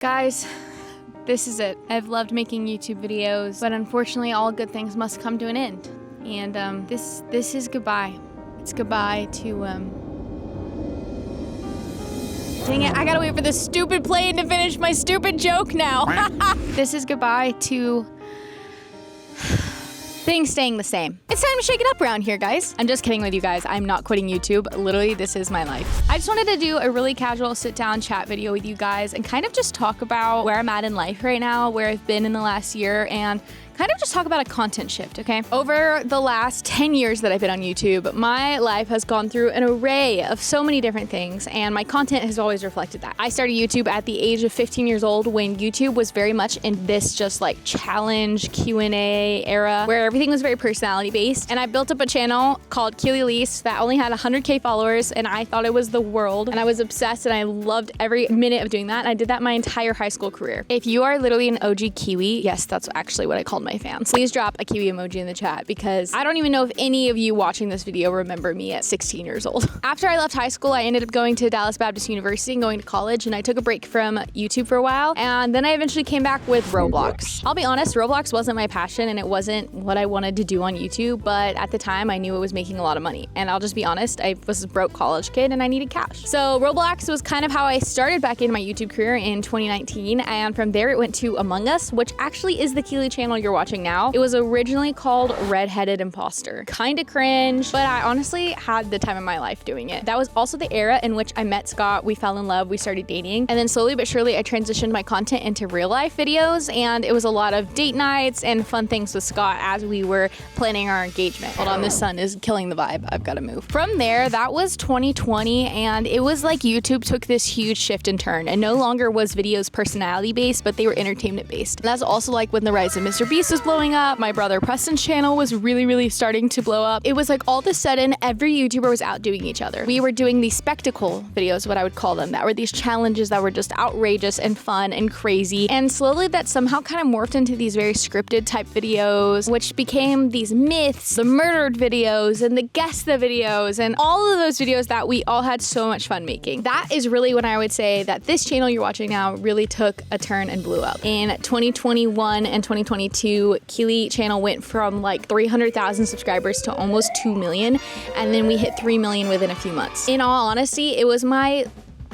Guys, this is it. I've loved making YouTube videos, but unfortunately all good things must come to an end. And this is goodbye. It's goodbye to Dang it, I gotta wait for this stupid plane to finish my stupid joke now. This is goodbye to things staying the same. It's time to shake it up around here, guys. I'm just kidding with you guys. I'm not quitting YouTube. Literally, this is my life. I just wanted to do a really casual sit-down chat video with you guys and kind of just talk about where I'm at in life right now, where I've been in the last year, and kind of just talk about a content shift, okay? Over the last 10 years that I've been on YouTube, my life has gone through an array of so many different things, and my content has always reflected that. I started YouTube at the age of 15 years old when YouTube was very much in this just like challenge Q&A era where everything was very personality based, and I built up a channel called Keeley that only had 100K followers, and I thought it was the world, and I was obsessed, and I loved every minute of doing that, and I did that my entire high school career. If you are literally an OG Kiwi, yes, that's actually what I called my fans, please drop a Kiwi emoji in the chat, because I don't even know if any of you watching this video remember me at 16 years old. After I left high school, I ended up going to Dallas Baptist University and going to college, and I took a break from YouTube for a while, and then I eventually came back with Roblox. I'll be honest, Roblox wasn't my passion, and it wasn't what I wanted to do on YouTube, but at the time I knew it was making a lot of money, and I'll just be honest, I was a broke college kid and I needed cash. So Roblox was kind of how I started back in my YouTube career in 2019, and from there it went to Among Us, which actually is the Keeley channel you're watching now. It was originally called Redheaded Imposter. Kinda cringe, but I honestly had the time of my life doing it. That was also the era in which I met Scott, we fell in love, we started dating, and then slowly but surely I transitioned my content into real life videos, and it was a lot of date nights and fun things with Scott as we were planning our engagement. Hold on, this sun is killing the vibe. I've gotta move. From there, that was 2020, and it was like YouTube took this huge shift and turn, and no longer was videos personality based, but they were entertainment based. And that's also like when the rise of Mr. Beast was blowing up, my brother Preston's channel was really starting to blow up. It was like all of a sudden every YouTuber was outdoing each other. We were doing these spectacle videos, what I would call them, that were these challenges that were just outrageous and fun and crazy. And slowly that somehow kind of morphed into these very scripted type videos, which became these myths, the murdered videos, and the guess the videos, and all of those videos that we all had so much fun making. That is really when I would say that this channel you're watching now really took a turn and blew up. In 2021 and 2022, Keeley channel went from like 300,000 subscribers to almost 2 million, and then we hit 3 million within a few months. In all honesty, it was my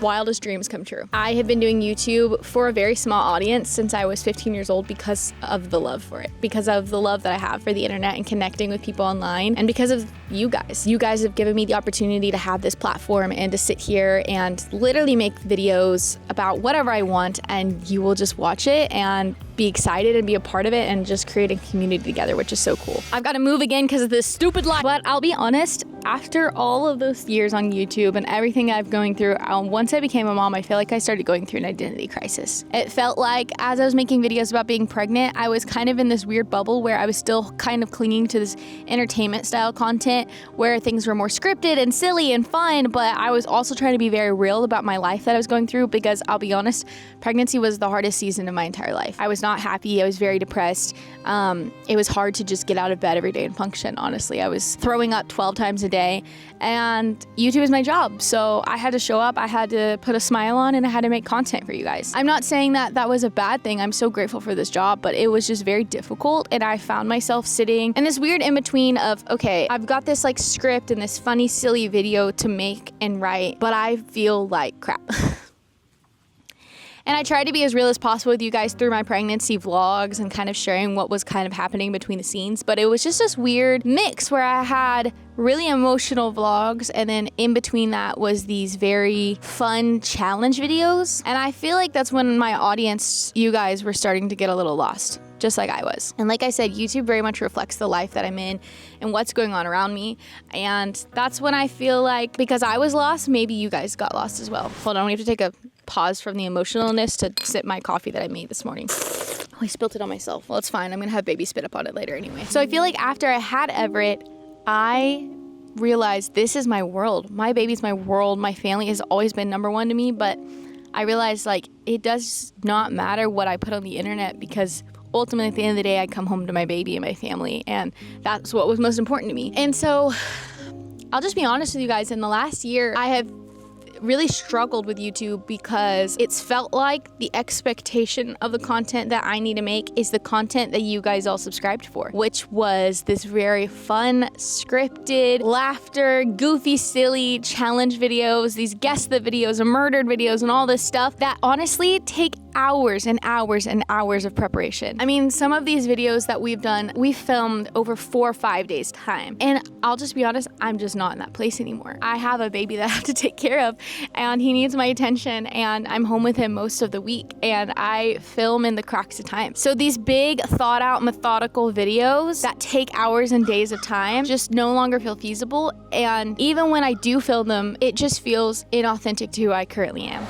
wildest dreams come true. I have been doing YouTube for a very small audience since I was 15 years old because of the love for it, because of the love that I have for the internet and connecting with people online, and because of you guys. You guys have given me the opportunity to have this platform and to sit here and literally make videos about whatever I want, and you will just watch it and be excited and be a part of it and just create a community together, which is so cool. I've got to move again because of this stupid life, but I'll be honest, after all of those years on YouTube and everything I've going through, once I became a mom, I feel like I started going through an identity crisis. It felt like as I was making videos about being pregnant, I was kind of in this weird bubble where I was still kind of clinging to this entertainment style content where things were more scripted and silly and fun, but I was also trying to be very real about my life that I was going through, because I'll be honest, pregnancy was the hardest season of my entire life. I was not happy. I was very depressed. It was hard to just get out of bed every day and function, honestly. I was throwing up 12 times a day, and YouTube is my job. So I had to show up, I had to put a smile on, and I had to make content for you guys. I'm not saying that that was a bad thing. I'm so grateful for this job, but it was just very difficult, and I found myself sitting in this weird in-between of, okay, I've got this like script and this funny, silly video to make and write, but I feel like crap. And I tried to be as real as possible with you guys through my pregnancy vlogs and kind of sharing what was kind of happening between the scenes. But it was just this weird mix where I had really emotional vlogs, and then in between that was these very fun challenge videos. And I feel like that's when my audience, you guys, were starting to get a little lost, just like I was. And like I said, YouTube very much reflects the life that I'm in and what's going on around me. And that's when I feel like, because I was lost, maybe you guys got lost as well. Hold on, we have to take a pause from the emotionalness to sip my coffee that I made this morning. Oh, I spilled it on myself. Well, it's fine. I'm gonna have baby spit up on it later anyway. So I feel like after I had Everett, I realized this is my world. My baby's my world. My family has always been number one to me, but I realized like it does not matter what I put on the internet, because ultimately at the end of the day, I come home to my baby and my family, and that's what was most important to me. And so I'll just be honest with you guys, in the last year, I have really struggled with YouTube because it's felt like the expectation of the content that I need to make is the content that you guys all subscribed for, which was this very fun, scripted, laughter, goofy, silly challenge videos, these guess the videos and murdered videos and all this stuff that honestly take hours and hours and hours of preparation. I mean, some of these videos that we've done, we filmed over 4 or 5 days time. And I'll just be honest, I'm just not in that place anymore. I have a baby that I have to take care of and he needs my attention and I'm home with him most of the week and I film in the cracks of time. So these big thought out methodical videos that take hours and days of time just no longer feel feasible. And even when I do film them, it just feels inauthentic to who I currently am.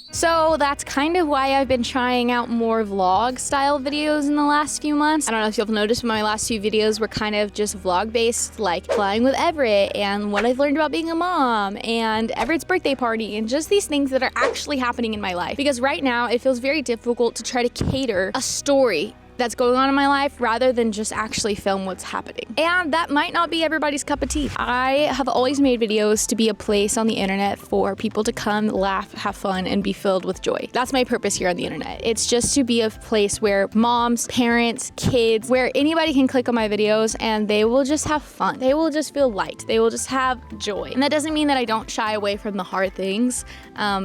So that's kind of why I've been trying out more vlog style videos in the last few months. I don't know if you've noticed, but my last few videos were kind of just vlog based, like flying with Everett and what I've learned about being a mom and Everett's birthday party and just these things that are actually happening in my life. Because right now it feels very difficult to try to cater a story that's going on in my life rather than just actually film what's happening. And that might not be everybody's cup of tea. I have always made videos to be a place on the internet for people to come, laugh, have fun, and be filled with joy. That's my purpose here on the internet. It's just to be a place where moms, parents, kids, where anybody can click on my videos and they will just have fun. They will just feel light. They will just have joy. And that doesn't mean that I don't shy away from the hard things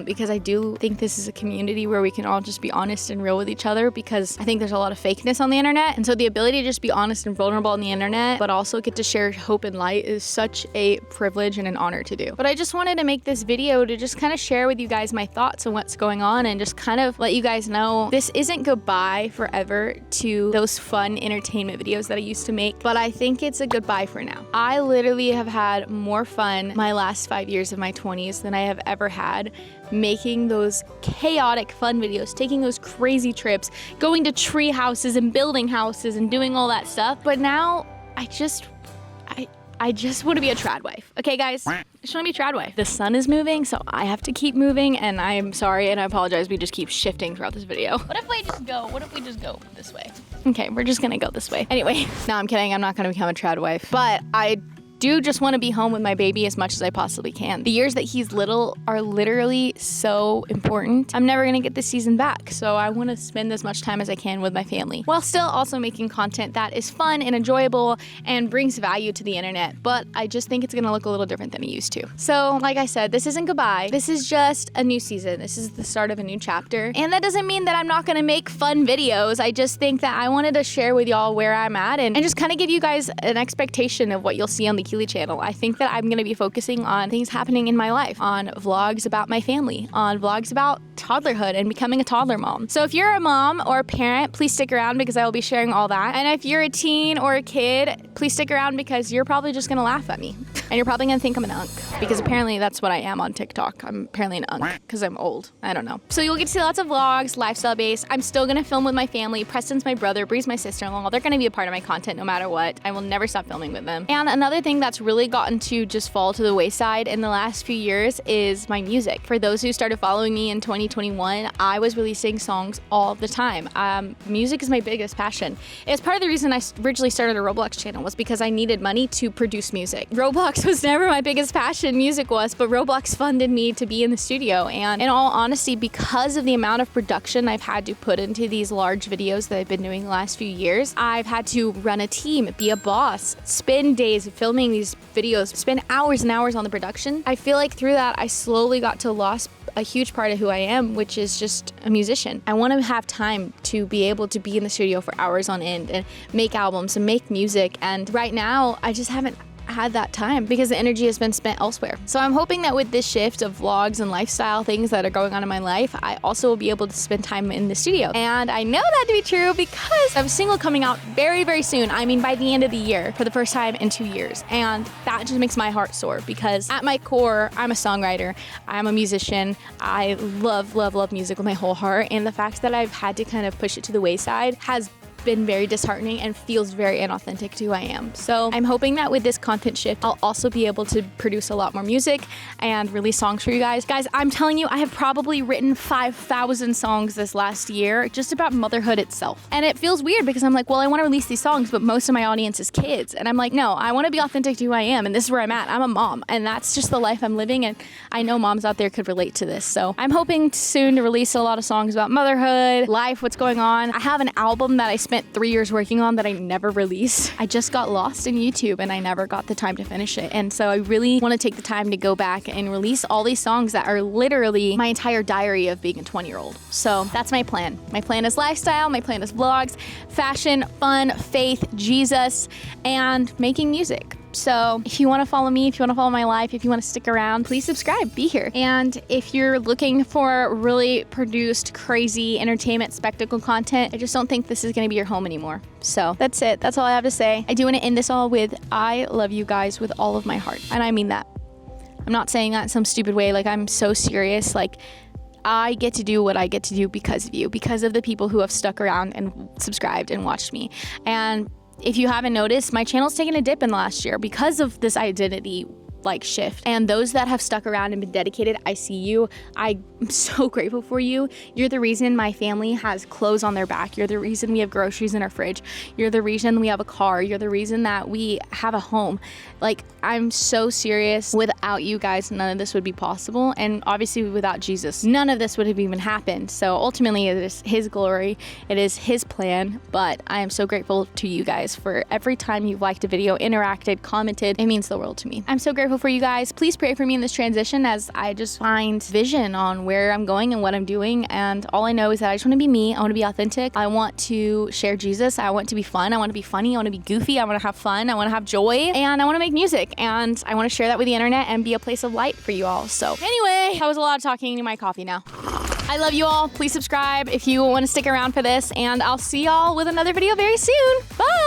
because I do think this is a community where we can all just be honest and real with each other because I think there's a lot of fake on the internet, and so the ability to just be honest and vulnerable on the internet but also get to share hope and light is such a privilege and an honor to do. But I just wanted to make this video to just kind of share with you guys my thoughts on what's going on and just kind of let you guys know this isn't goodbye forever to those fun entertainment videos that I used to make, but I think it's a goodbye for now. I literally have had more fun my last 5 years of my 20s than I have ever had making those chaotic fun videos, taking those crazy trips, going to tree houses and building houses and doing all that stuff. But now I just want to be a trad wife. Okay, guys? I just want to be a trad wife. The sun is moving, so I have to keep moving, and I'm sorry and I apologize. We just keep shifting throughout this video. What if we just go this way? Okay, we're just gonna go this way. Anyway, no, I'm kidding. I'm not gonna become a trad wife, but I do just want to be home with my baby as much as I possibly can. The years that he's little are literally so important. I'm never gonna get this season back, so I want to spend as much time as I can with my family while still also making content that is fun and enjoyable and brings value to the internet. But I just think it's gonna look a little different than it used to. So like I said, this isn't goodbye. This is just a new season. This is the start of a new chapter. And that doesn't mean that I'm not gonna make fun videos. I just think that I wanted to share with y'all where I'm at and just kind of give you guys an expectation of what you'll see on the Keeley channel. I think that I'm going to be focusing on things happening in my life, on vlogs about my family, on vlogs about toddlerhood and becoming a toddler mom. So if you're a mom or a parent, please stick around because I will be sharing all that. And if you're a teen or a kid, please stick around because you're probably just going to laugh at me. And you're probably going to think I'm an unk because apparently that's what I am on TikTok. I'm apparently an unk because I'm old. I don't know. So you'll get to see lots of vlogs, lifestyle based. I'm still going to film with my family. Preston's my brother, Bree's my sister-in-law. They're going to be a part of my content no matter what. I will never stop filming with them. And another thing that's really gotten to just fall to the wayside in the last few years is my music. For those who started following me in 2021, I was releasing songs all the time. Music is my biggest passion. It's part of the reason I originally started a Roblox channel was because I needed money to produce music. Roblox was never my biggest passion, music was, but Roblox funded me to be in the studio. And in all honesty, because of the amount of production I've had to put into these large videos that I've been doing the last few years, I've had to run a team, be a boss, spend days filming these videos, spend hours and hours on the production. I feel like through that, I slowly got to lose a huge part of who I am, which is just a musician. I want to have time to be able to be in the studio for hours on end and make albums and make music. And right now, I just haven't had that time because the energy has been spent elsewhere. So I'm hoping that with this shift of vlogs and lifestyle things that are going on in my life, I also will be able to spend time in the studio. And I know that to be true because I have a single coming out very, very soon. I mean, by the end of the year for the first time in 2 years. And that just makes my heart soar because at my core, I'm a songwriter. I'm a musician. I love, love, love music with my whole heart. And the fact that I've had to kind of push it to the wayside has been very disheartening and feels very inauthentic to who I am. So I'm hoping that with this content shift, I'll also be able to produce a lot more music and release songs for you guys. Guys, I'm telling you, I have probably written 5,000 songs this last year just about motherhood itself. And it feels weird because I'm like, well, I want to release these songs, but most of my audience is kids. And I'm like, no, I want to be authentic to who I am. And this is where I'm at. I'm a mom, and that's just the life I'm living. And I know moms out there could relate to this. So I'm hoping soon to release a lot of songs about motherhood, life, what's going on. I have an album that I spent 3 years working on that I never released. I just got lost in YouTube and I never got the time to finish it. And so I really want to take the time to go back and release all these songs that are literally my entire diary of being a 20-year-old. So that's my plan. My plan is lifestyle, my plan is vlogs, fashion, fun, faith, Jesus, and making music. So if you want to follow me, if you want to follow my life, if you want to stick around, please subscribe, be here. And if you're looking for really produced, crazy entertainment spectacle content, I just don't think this is going to be your home anymore. So that's it. That's all I have to say. I do want to end this all with, I love you guys with all of my heart. And I mean that. I'm not saying that in some stupid way. Like, I'm so serious. Like, I get to do what I get to do because of you, because of the people who have stuck around and subscribed and watched me. And if you haven't noticed, my channel's taken a dip in the last year because of this identity shift. And those that have stuck around and been dedicated, I see you. I'm so grateful for you. You're the reason my family has clothes on their back. You're the reason we have groceries in our fridge. You're the reason we have a car. You're the reason that we have a home. Like, I'm so serious. Without you guys, none of this would be possible. And obviously without Jesus, none of this would have even happened. So ultimately it is his glory. It is his plan. But I am so grateful to you guys for every time you've liked a video, interacted, commented. It means the world to me. I'm so grateful for you guys. Please pray for me in this transition as I just find vision on where I'm going and what I'm doing. And all I know is that I just want to be me. I want to be authentic. I want to share Jesus. I want to be fun. I want to be funny. I want to be goofy. I want to have fun. I want to have joy. And I want to make music. And I want to share that with the internet and be a place of light for you all. So anyway, that was a lot of talking to my coffee now. I love you all. Please subscribe if you want to stick around for this. And I'll see y'all with another video very soon. Bye.